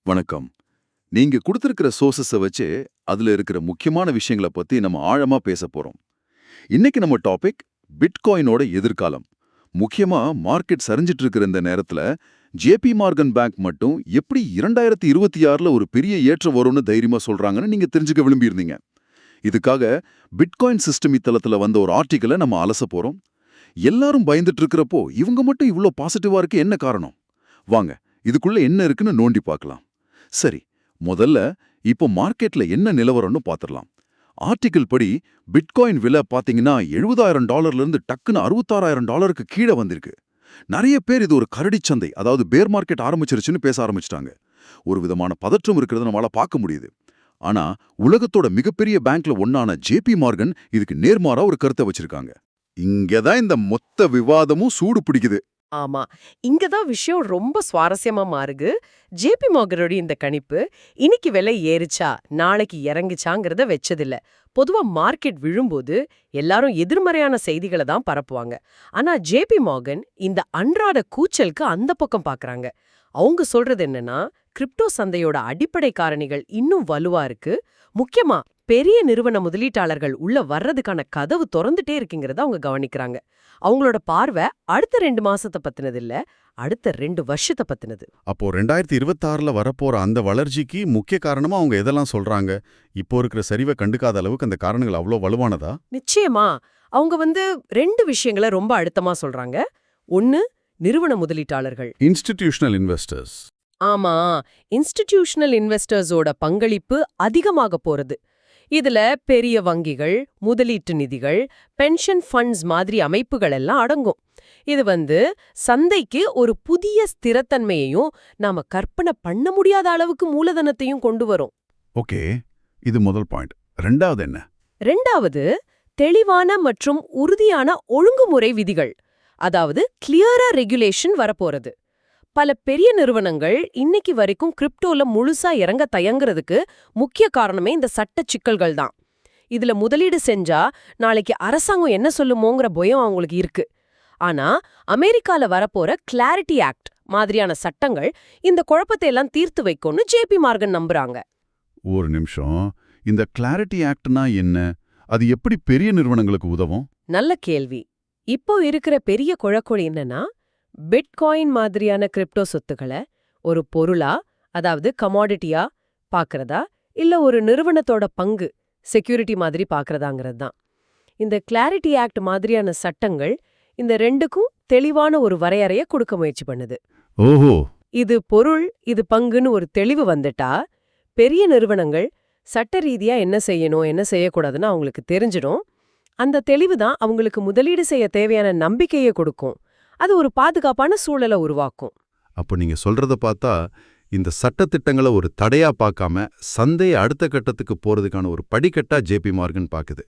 வணக்கம். நீங்க குடுத்திருக்கிற சோர்சஸ வச்சு அதுல இருக்கிற முக்கியமான விஷயங்கள பத்தி நம்ம ஆழமா பேசப் போறோம். இன்னைக்கு நம்ம டாபிக் பிட்காயினோட எதிர்காலம். முக்கியமா மார்க்கெட் சரிஞ்சிட்டு இருக்கிற இந்த நேரத்துல ஜேபி மார்கன் பேங்க் மட்டும் எப்படி 2026ல ஒரு பெரிய ஏற்றம் வரும்னு தைரியமா சொல்றாங்கன்னு நீங்க தெரிஞ்சுக்க விரும்பியிருந்தீங்க. இதுக்காக பிட்காயின் சிஸ்டம் தளத்துல வந்த ஒரு ஆர்டிக்கலை நம்ம அலசப் போறோம். எல்லாரும் பயந்துட்டு இருக்கிறப்போ இவங்க மட்டும் இவ்ளோ பாசிட்டிவா இருக்கு என்ன காரணம்? வாங்க இதுக்குள்ள என்ன இருக்குன்னு நோண்டி பார்க்கலாம். சரி, முதல்ல இப்போ மார்க்கெட்ல என்ன நிலவரம்னு பாத்துரலாம். ஆர்டிகிள் படி பிட்காயின் விலை பாத்தீங்கன்னா $70,000 இருந்து டக்குன்னு $66,000 கீழே வந்திருக்கு. நிறைய பேர் இது ஒரு கரடிச்சந்தை, அதாவது பேர் மார்க்கெட் ஆரம்பிச்சிருச்சுன்னு பேச ஆரம்பிச்சிட்டாங்க. ஒரு விதமான பதற்றம் இருக்கிறத நம்மளால பார்க்க முடியுது. ஆனா உலகத்தோட மிகப்பெரிய பேங்க்ல ஒன்னான ஜேபி மார்கன் இதுக்கு நேர்மாறா ஒரு கருத்தை வச்சிருக்காங்க. இங்கதான் இந்த மொத்த விவாதமும் சூடு பிடிக்குது. ஆமா. இங்க தான் விஷயம் ரொம்ப சுவாரஸ்யமா மாறுது. ஜேபி மோர்கனோட இந்த கணிப்பு, இன்னைக்கு விலை ஏறுச்சா, நாளைக்கு இறங்குச்சாங்கிறத வெச்சதில்ல. பொதுவா மார்க்கெட் விழும்போது எல்லாரும் எதிர்மறையான செய்திகளை தான் பரப்புவாங்க. ஆனா ஜேபி மோர்கன் இந்த அன்றாட கூச்சலுக்கு அந்த பக்கம் பாக்குறாங்க. அவங்க சொல்றது என்னன்னா, கிரிப்டோ சந்தையோட அடிப்படை காரணிகள் இன்னும் வலுவா இருக்கு. முக்கியமா பெரிய நிறுவன முதலீட்டாளர்கள் உள்ள வர்றதுக்கான கதவு திறந்துட்டே இருக்குங்கிறத அவங்க கவனிக்கிறாங்க. அவங்களோட பார்வை அடுத்த 2 மாசத்தை பத்தினது இல்ல, அடுத்த 2 வருஷத்தை பத்தினது. அப்போ 2026ல வரப்போற அந்த வளர்ச்சிக்கு முக்கிய காரணமா அவங்க எதெல்லாம் சொல்றாங்க? இப்போ இருக்கிற சரிவை கண்டுக்காத அளவுக்கு அந்த காரணங்கள் அவ்வளோ வலுவானதா? நிச்சயமா அவங்க 2 விஷயங்களை ரொம்ப அழுத்தமா சொல்றாங்க. ஒன்னு, நிறுவன முதலீட்டாளர்கள். Institutional investors. ஆமா, இன்ஸ்டிடியூஷனல் இன்வெஸ்டர்ஸோட பங்களிப்பு அதிகமாக போறது. இதுல பெரிய வங்கிகள், முதலீட்டு நிதிகள், பென்ஷன் ஃபண்ட்ஸ் மாதிரி அமைப்புகள் எல்லாம் அடங்கும். இது சந்தைக்கு ஒரு புதிய ஸ்திரத்தன்மையையும் நாம கற்பனை பண்ண முடியாத அளவுக்கு மூலதனத்தையும் கொண்டு வரும். ஓகே, இது முதல் பாயிண்ட். ரெண்டாவது என்ன? ரெண்டாவது, தெளிவான மற்றும் உறுதியான ஒழுங்குமுறை விதிகள், அதாவது கிளியரா ரெகுலேஷன் வரப்போறது. பல பெரிய நிறுவனங்கள் இன்னைக்கு வரைக்கும் கிரிப்டோல முழுசா இறங்க தயங்குறதுக்கு முக்கிய காரணமே இந்த சட்ட சிக்கல்கள் தான். இதுல முதலீடு செஞ்சா நாளைக்கு அரசாங்கம் என்ன சொல்லுமோங்கிற பயம் அவங்களுக்கு இருக்கு. ஆனா அமெரிக்கால வரப்போற கிளாரிட்டி ஆக்ட் மாதிரியான சட்டங்கள் இந்த குழப்பத்தை எல்லாம் தீர்த்து வைக்கும்னு ஜேபி மார்கன் நம்புறாங்க. ஒரு நிமிஷம், இந்த கிளாரிட்டி ஆக்ட்னா என்ன? அது எப்படி பெரிய நிறுவனங்களுக்கு உதவும்? நல்ல கேள்வி. இப்போ இருக்கிற பெரிய குழப்பம் என்னன்னா, பிட்காயின் மாதிரியான கிரிப்டோ சொத்துக்களை ஒரு பொருளா, அதாவது கமாடிட்டியா பாக்குறதா, இல்ல ஒரு நிறுவனத்தோட பங்கு செக்யூரிட்டி மாதிரி பாக்குறதாங்கிறது தான். இந்த கிளாரிட்டி ஆக்ட் மாதிரியான சட்டங்கள் இந்த ரெண்டுக்கும் தெளிவான ஒரு வரையறைய கொடுக்க முயற்சி பண்ணுது. ஓஹோ, இது பொருள், இது பங்குன்னு ஒரு தெளிவு வந்துட்டா பெரிய நிறுவனங்கள் சட்ட ரீதியா என்ன செய்யணும், என்ன செய்யக்கூடாதுன்னு அவங்களுக்கு தெரிஞ்சிடும். அந்த தெளிவு தான் அவங்களுக்கு முதலீடு செய்ய தேவையான நம்பிக்கையை கொடுக்கும். அது ஒரு பாதுகாப்பான சூழலை உருவாக்கும். அப்போ நீங்க சொல்றத பார்த்தா இந்த சட்டத்திட்டங்களை ஒரு தடையா பார்க்காம சந்தையை அடுத்த கட்டத்துக்கு போறதுக்கான ஒரு படிக்கட்டா ஜேபி மார்கன் பாக்குது.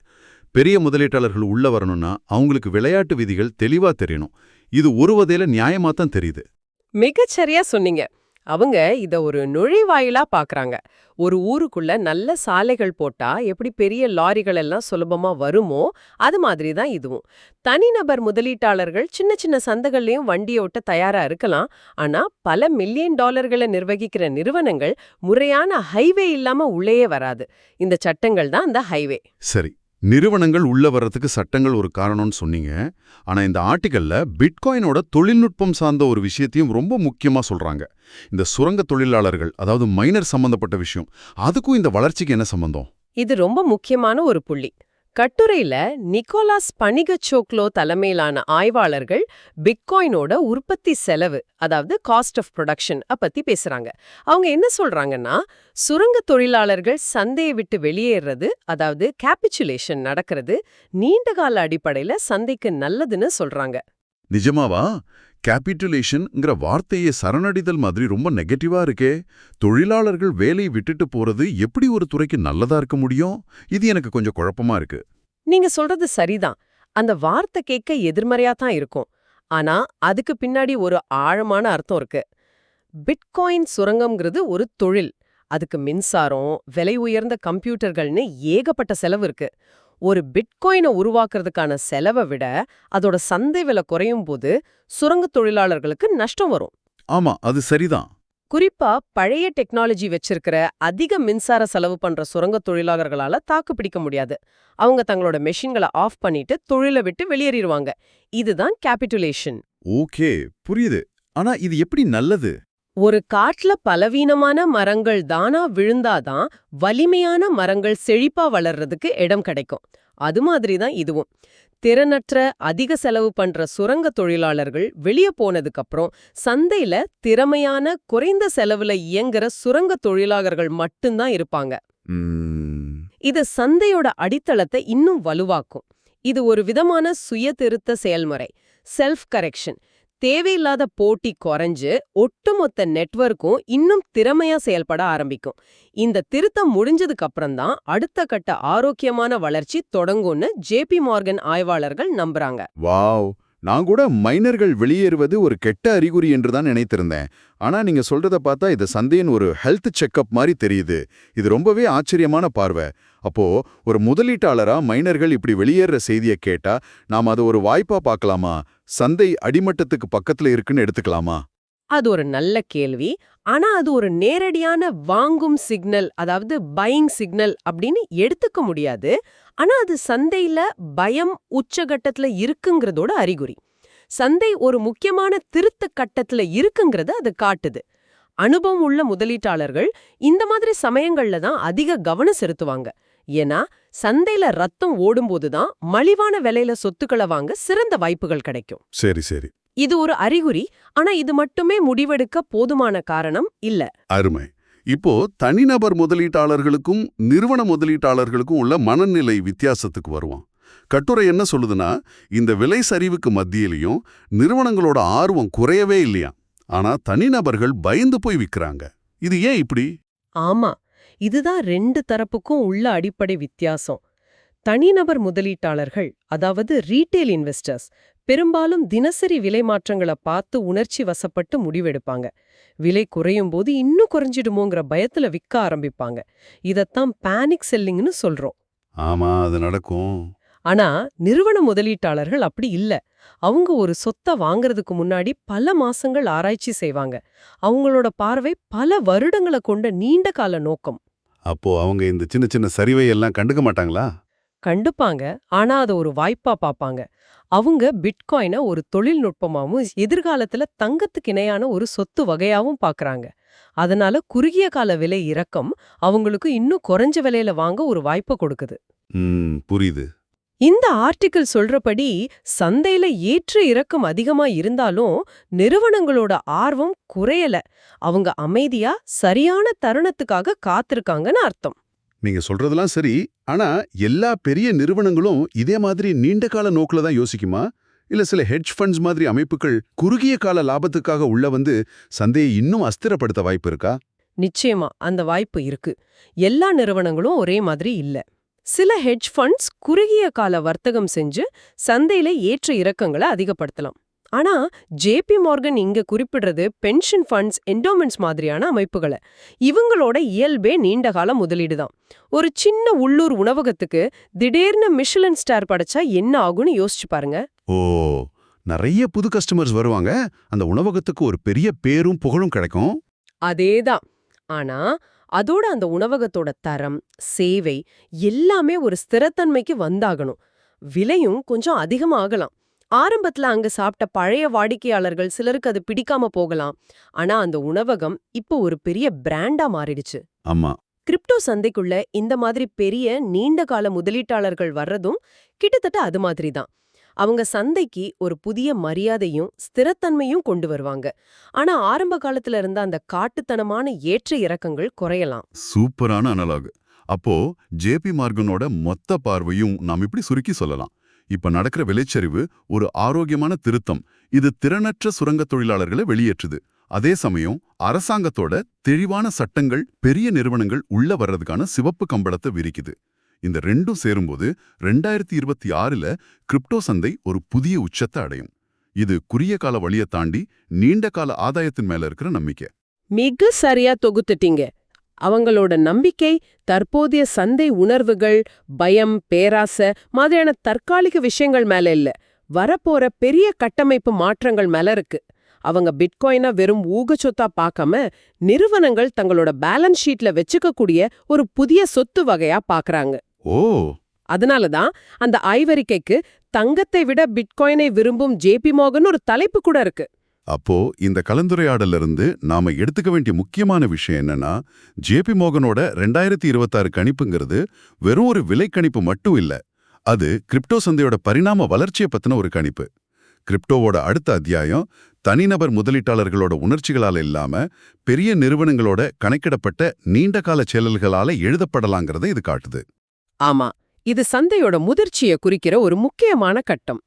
பெரிய முதலீட்டாளர்கள் உள்ள வரணும்னா அவங்களுக்கு விளையாட்டு விதிகள் தெளிவா தெரியணும். இது ஒரு வகையில நியாயமா தான் தெரியுது. மிகச்சரியா சொன்னீங்க. அவங்க இத ஒரு நுழைவாயிலா பாக்குறாங்க. ஒரு ஊருக்குள்ள நல்ல சாலைகள் போட்டா எப்படி பெரிய லாரிகள் எல்லாம் சுலபமா வருமோ அது மாதிரி தான் இதுவும். தனிநபர் முதலீட்டாளர்கள் சின்ன சின்ன சந்தைகள்லயும் வண்டியை ஓட்ட தயாரா இருக்கலாம். ஆனா பல $1 மில்லியன் நிர்வகிக்கிற நிறுவனங்கள் முறையான ஹைவே இல்லாம உள்ளேயே வராது. இந்த சட்டங்கள் தான் அந்த ஹைவே. சரி, நிறுவனங்கள் உள்ள வர்றதுக்கு சட்டங்கள் ஒரு காரணம்னு சொன்னீங்க. ஆனா இந்த ஆர்டிகல்ல பிட்காயினோட தொழில்நுட்பம் சார்ந்த ஒரு விஷயத்தையும் ரொம்ப முக்கியமா சொல்றாங்க. இந்த சுரங்க தொழிலாளர்கள், அதாவது மைனர் சம்பந்தப்பட்ட விஷயம், அதுக்கும் இந்த வளர்ச்சிக்கு என்ன சம்பந்தம்? இது ரொம்ப முக்கியமான ஒரு புள்ளி. கட்டுரையில நிக்கோலாஸ் பனிகச்சோக்லோ தலைமையிலான ஆய்வாளர்கள் பிட்காயினோட உற்பத்தி செலவு, அதாவது காஸ்ட் ஆஃப் ப்ரொடக்ஷன் பத்தி பேசுறாங்க. அவங்க என்ன சொல்றாங்கன்னா, சுரங்க தொழிலாளர்கள் சந்தையை விட்டு வெளியேறது, அதாவது கேபிச்சுலேஷன் நடக்கிறது நீண்டகால அடிப்படையில சந்தைக்கு நல்லதுன்னு சொல்றாங்க. நிஜமாவா? கேபிட்டுலேஷன்ங்கிற வார்த்தையே சரணடைதல் மாதிரி ரொம்ப நெகட்டிவா இருக்கே. தொழிலாளர்கள் வேலையை விட்டுட்டு போறது எப்படி ஒரு துறைக்கு நல்லதா இருக்க முடியும்? இது எனக்கு கொஞ்சம் குழப்பமா இருக்கு. நீங்க சொல்றது சரிதான். அந்த வார்த்தை கேட்க எதிர்மறையா தான் இருக்கும். ஆனா அதுக்கு பின்னாடி ஒரு ஆழமான அர்த்தம் இருக்கு. பிட்காயின் சுரங்கம்ங்கிறது ஒரு தொழில். அதுக்கு மின்சாரம், விலை உயர்ந்த கம்ப்யூட்டர்கள்னு ஏகப்பட்ட செலவு இருக்கு. ஒரு பிட்காயினை உருவாக்குறதுக்கான செலவை விட அதோட சந்தை விலை குறையும் போது சுரங்க தொழிலாளர்களுக்கு நஷ்டம் வரும். ஆமா, அது சரிதான். குறிப்பா பழைய டெக்னாலஜி வச்சிருக்கிற அதிக மின்சார செலவு பண்ற சுரங்க தொழிலாளர்களால தாக்கு பிடிக்க முடியாது. அவங்க தங்களோட மெஷின்களை ஆஃப் பண்ணிட்டு தொழிலை விட்டு வெளியேறிடுவாங்க. இதுதான் கேபிட்டுலேஷன். ஓகே, புரியுது. ஆனா இது எப்படி நல்லது? ஒரு காட்டுல பலவீனமான மரங்கள் தானா விழுந்தாதான் வலிமையான மரங்கள் செழிப்பா வளர்றதுக்கு இடம் கிடைக்கும். அது மாதிரி தான் இதுவும். திறனற்ற அதிக செலவு பண்ற சுரங்க தொழிலாளர்கள் வெளியே போனதுக்கு அப்புறம் சந்தையில திறமையான குறைந்த செலவுல இயங்குற சுரங்க தொழிலாளர்கள் மட்டும்தான் இருப்பாங்க. இது சந்தையோட அடித்தளத்தை இன்னும் வலுவாக்கும். இது ஒரு விதமான சுய திருத்த செயல்முறை, செல்ஃப் கரெக்ஷன். தேவையில்லாத போட்டி குறைஞ்சு ஒட்டுமொத்த நெட்வொர்க்கும் இன்னும் திறமையா செயல்பட ஆரம்பிக்கும். இந்த திருத்தம் முடிஞ்சதுக்கு அப்புறம்தான் அடுத்த கட்ட ஆரோக்கியமான வளர்ச்சி தொடங்கும்னு ஜேபி மார்கன் ஆய்வாளர்கள் நம்புறாங்க. வாவ், நான் கூட மைனர்கள் வெளியேறுவது ஒரு கெட்ட அறிகுறி என்று தான் நினைத்திருந்தேன். ஆனா நீங்க சொல்றத பார்த்தா இது சந்தையின் ஒரு ஹெல்த் செக்அப் மாதிரி தெரியுது. இது ரொம்பவே ஆச்சரியமான பார்வை. அப்போ ஒரு முதலீட்டாளரா மைனர்கள் இப்படி வெளியேற செய்தியை கேட்டா நாம அதை ஒரு வாய்ப்பா பார்க்கலாமா? சந்தை அடிமட்டத்துக்கு பக்கத்துல இருக்குன்னு எடுத்துக்கலாமா? அது ஒரு நல்ல கேள்வி. ஆனா அது ஒரு நேரடியான வாங்கும் சிக்னல், அதாவது பையிங் சிக்னல் அப்படின்னு எடுத்துக்க முடியாது. ஆனா அது சந்தையில பயம் உச்சகட்டத்துல இருக்குங்கிறதோட அறிகுறி. சந்தை ஒரு முக்கியமான திருத்த கட்டத்துல இருக்குங்கிறத அது காட்டுது. அனுபவம் உள்ள முதலீட்டாளர்கள் இந்த மாதிரி சமயங்கள்ல தான் அதிக கவனம் செலுத்துவாங்க. ஏன்னா சந்தையில ரத்தம் ஓடும்போதுதான் மலிவான விலையில சொத்துக்களை வாங்க சிறந்த வாய்ப்புகள் கிடைக்கும். சரி சரி, இது ஒரு அறிகுறி. ஆனா இது மட்டுமே முடிவெடுக்க போதுமான காரணம் இல்ல. அருமை. இப்போ தனிநபர் முதலீட்டாளர்களுக்கும் நிறுவன முதலீட்டாளர்களுக்கும் உள்ள மனநிலை வித்தியாசத்துக்கு வருவோம். கட்டுரை என்ன சொல்லுதுன்னா, இந்த விலை சரிவுக்கு மத்தியிலையும் நிறுவனங்களோட ஆர்வம் குறையவே இல்லையா. ஆனா தனிநபர்கள் பயந்து போய் விற்கிறாங்க. இது ஏன் இப்படி? ஆமா, இதுதான் ரெண்டு தரப்புக்கும் உள்ள அடிப்படை வித்தியாசம். தனிநபர் முதலீட்டாளர்கள், அதாவது ரீட்டெயில் இன்வெஸ்டர்ஸ், பெரும்பாலும் தினசரி விலை மாற்றங்களை பார்த்து உணர்ச்சி வசப்பட்டு முடிவெடுப்பாங்க. விலை குறையும் போது இன்னும் குறைஞ்சிடுமோங்கிற பயத்துல விற்க ஆரம்பிப்பாங்க. இதத்தான் பேனிக் செல்லிங்னு சொல்றோம். ஆமா, அது நடக்கும். ஆனா நிறுவன முதலீட்டாளர்கள் அப்படி இல்ல. அவங்க ஒரு சொத்தை வாங்குறதுக்கு முன்னாடி பல மாசங்கள் ஆராய்ச்சி செய்வாங்க. அவங்களோட பார்வை பல வருடங்களை கொண்ட நீண்ட கால நோக்கம். அப்போ அவங்க இந்த சின்ன சின்ன சரிவை எல்லாம் கண்டுக்க மாட்டாங்களா? கண்டுப்பாங்க. ஆனா அதை ஒரு வாய்ப்பா பாப்பாங்க. அவங்க பிட்காயினை ஒரு தொழில்நுட்பமாவும் எதிர்காலத்துல தங்கத்துக்கு இணையான ஒரு சொத்து வகையாவும் பாக்குறாங்க. அதனால குறுகிய கால விலை இறக்கம் அவங்களுக்கு இன்னும் குறைஞ்ச விலையில வாங்க ஒரு வாய்ப்பை கொடுக்குது. புரியுது. இந்த ஆர்டிக்கிள் சொல்றபடி சந்தையில ஏற்ற இறக்கம் அதிகமா இருந்தாலும் நிறுவனங்களோட ஆர்வம் குறையல. அவங்க அமைதியா சரியான தருணத்துக்காக காத்திருக்காங்கன்னு அர்த்தம். நீங்க சொல்றதெல்லாம் சரி. ஆனா எல்லா பெரிய நிறுவனங்களும் இதே மாதிரி நீண்ட கால நோக்குல தான் யோசிக்குமா? இல்ல சில ஹெட்ஜ் ஃபண்ட்ஸ் மாதிரி அமைப்புகள் குறுகிய கால லாபத்துக்காக உள்ள வந்து சந்தையை இன்னும் அஸ்திரப்படுத்த வாய்ப்பு இருக்கா? நிச்சயமா அந்த வாய்ப்பு இருக்கு. எல்லா நிறுவனங்களும் ஒரே மாதிரி இல்ல. சில ஹெட்ஜ் ஃபண்ட்ஸ் குறுகிய கால வர்த்தகம் செஞ்சு சந்தையில ஏற்ற இறக்கங்களை அதிகப்படுத்தலாம். ஆனா ஜேபி மார்கன் இங்க குறிப்பிடுறது பென்ஷன் ஃபண்ட்ஸ், என்டோமெண்ட்ஸ் மாதிரியான அமைப்புகளை. இவங்களோட இயல்பே நீண்டகால முதலீடு தான். ஒரு சின்ன உள்ளூர் உணவகத்துக்கு திடீர்னு மிஷலின் ஸ்டார் படைச்சா என்ன ஆகும்னு யோசிச்சு பாருங்க. ஓ, நிறைய புது கஸ்டமர்ஸ் வருவாங்க. அந்த உணவகத்துக்கு ஒரு பெரிய பேரும் புகழும் கிடைக்கும். அதேதான். ஆனா அதோட அந்த உணவகத்தோட தரம், சேவை எல்லாமே ஒரு ஸ்திரத்தன்மைக்கு வந்தாகணும். விலையும் கொஞ்சம் அதிகமாகலாம். ஆரம்பத்துல அங்க சாப்பிட்ட பழைய வாடிக்கையாளர்கள் சிலருக்கு அது பிடிக்காம போகலாம். ஆனா அந்த உணவகம் இப்போ ஒரு பெரிய பிராண்டா மாறிடுச்சு. ஆமா. கிரிப்டோ சந்தைக்குள்ள இந்த மாதிரி பெரிய நீண்ட கால முதலீட்டாளர்கள் வர்றதும் கிட்டத்தட்ட அது மாதிரி தான். அவங்க சந்தைக்கு ஒரு புதிய மரியாதையும் ஸ்திரத்தன்மையும் கொண்டு வருவாங்க. ஆனா ஆரம்ப காலத்துல இருந்த அந்த காட்டுத்தனமான ஏற்ற இறக்கங்கள் குறையலாம். சூப்பரான அனலாக். அப்போ ஜேபி மார்கனோட மொத்த பார்வையும் நாம் இப்படி சுருக்கி சொல்லலாம். இப்ப நடக்கிற விலைச்சரிவு ஒரு ஆரோக்கியமான திருத்தம். இது திறனற்ற சுரங்க தொழிலாளர்களை வெளியேற்றுது. அதே சமயம் அரசாங்கத்தோட தெளிவான சட்டங்கள் பெரிய நிறுவனங்கள் உள்ள வர்றதுக்கான சிவப்பு கம்பளத்தை விரிக்குது. இந்த ரெண்டும் சேரும்போது 2026ல கிரிப்டோ சந்தை ஒரு புதிய உச்சத்தை அடையும். இது குறுகிய கால வழியை தாண்டி நீண்ட கால ஆதாயத்தின் மேல இருக்கிற நம்பிக்கை. மிக சரியா தொகுத்துட்டீங்க. அவங்களோட நம்பிக்கை தற்போதைய சந்தை உணர்வுகள், பயம், பேராசை மாதிரியான தற்காலிக விஷயங்கள் மேல இல்ல, வரப்போற பெரிய கட்டமைப்பு மாற்றங்கள் மேல இருக்கு. அவங்க பிட்காயினை வெறும் ஊகச்சொத்தா பார்க்காம நிறுவனங்கள் தங்களோட பேலன்ஸ் ஷீட்ல வச்சுக்கக்கூடிய ஒரு புதிய சொத்து வகையா பார்க்கறாங்க. ஓ, அதனால தான் அந்த ஆய்வறிக்கைக்கு தங்கத்தை விட பிட்காயினை விரும்பும் ஜேபி மார்கன் ஒரு தலைப்பு கூட இருக்கு. அப்போ இந்த கலந்துரையாடல்ல இருந்து நாம எடுத்துக்க வேண்டிய முக்கியமான விஷயம் என்னன்னா, ஜேபி மோகனோட 2026 கணிப்புங்கிறது வெறும் ஒரு விலை கணிப்பு மட்டும் இல்ல. அது கிரிப்டோ சந்தையோட பரிணாம வளர்ச்சியை பத்தின ஒரு கணிப்பு. கிரிப்டோவோட அடுத்த அத்தியாயம் தனிநபர் முதலீட்டாளர்களோட உணர்ச்சிகளால இல்லாம பெரிய நிறுவனங்களோட கணக்கிடப்பட்ட நீண்டகால செயல்களால எழுதப்படலாங்கிறத இது காட்டுது. ஆமா, இது சந்தையோட முதிர்ச்சியை குறிக்கிற ஒரு முக்கியமான கட்டம்.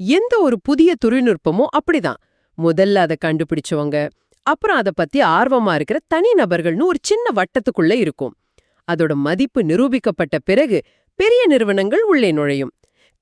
எந்த ஒரு புதிய தொழில்நுட்பமும் அப்படிதான். முதல்ல அதை கண்டுபிடிச்சவங்க, அப்புறம் அதை பத்தி ஆர்வமா இருக்கிற தனி நபர்கள்னு ஒரு சின்ன வட்டத்துக்குள்ள இருக்கும். அதோட மதிப்பு நிரூபிக்கப்பட்ட பிறகு பெரிய நிறுவனங்கள் உள்ளே நுழையும்.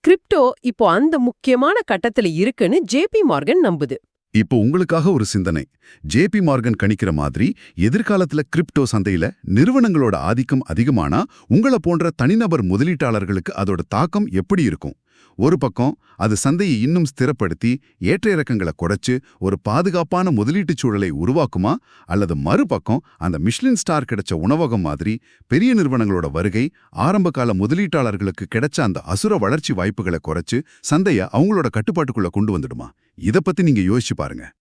கிரிப்டோ இப்போ அந்த முக்கியமான கட்டத்துல இருக்குன்னு ஜேபி மார்கன் நம்புது. இப்போ உங்களுக்காக ஒரு சிந்தனை. ஜேபி மார்கன் கணிக்கிற மாதிரி எதிர்காலத்துல கிரிப்டோ சந்தையில நிறுவனங்களோட ஆதிக்கம் அதிகமானா உங்கள போன்ற தனிநபர் முதலீட்டாளர்களுக்கு அதோட தாக்கம் எப்படி இருக்கும்? ஒரு பக்கம் அது சந்தையை இன்னும் ஸ்திரப்படுத்தி ஏற்ற இறக்கங்களை குறைச்சு ஒரு பாதுகாப்பான முதலீட்டுச் சூழலை உருவாக்குமா, அல்லது மறுபக்கம் அந்த மிஷ்லின் ஸ்டார் கிடைச்ச உணவகம் மாதிரி பெரிய நிறுவனங்களோட வருகை ஆரம்பகால முதலீட்டாளர்களுக்கு கிடைச்ச அந்த அசுர வளர்ச்சி வாய்ப்புகளை குறைச்சு சந்தையை அவங்களோட கட்டுப்பாட்டுக்குள்ள கொண்டு வந்துடுமா? இத பத்தி நீங்க யோசிச்சு பாருங்க.